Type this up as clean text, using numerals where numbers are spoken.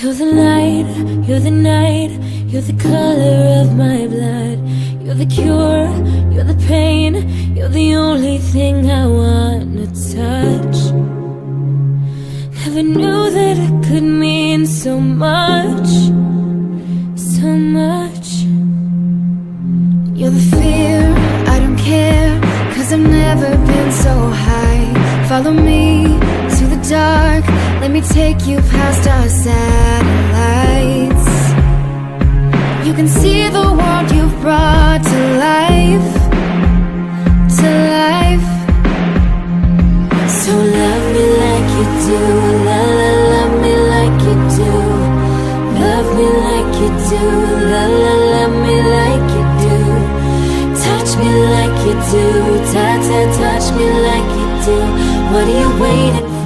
You're the light, you're the night, you're the color of my blood. You're the cure, you're the pain, you're the only thing I wanna touch. Never knew that it could mean so much, so much. You're the fear, I don't care, 'cause I've never been so high. Follow me to the dark, let me take you past our satellites. You can see the world you've brought to life, to life. So love me like you do, la la, love me like you do. Love me like you do, la la, love me like you do. Touch me like you do, ta ta, touch me like you do. What are you waiting for?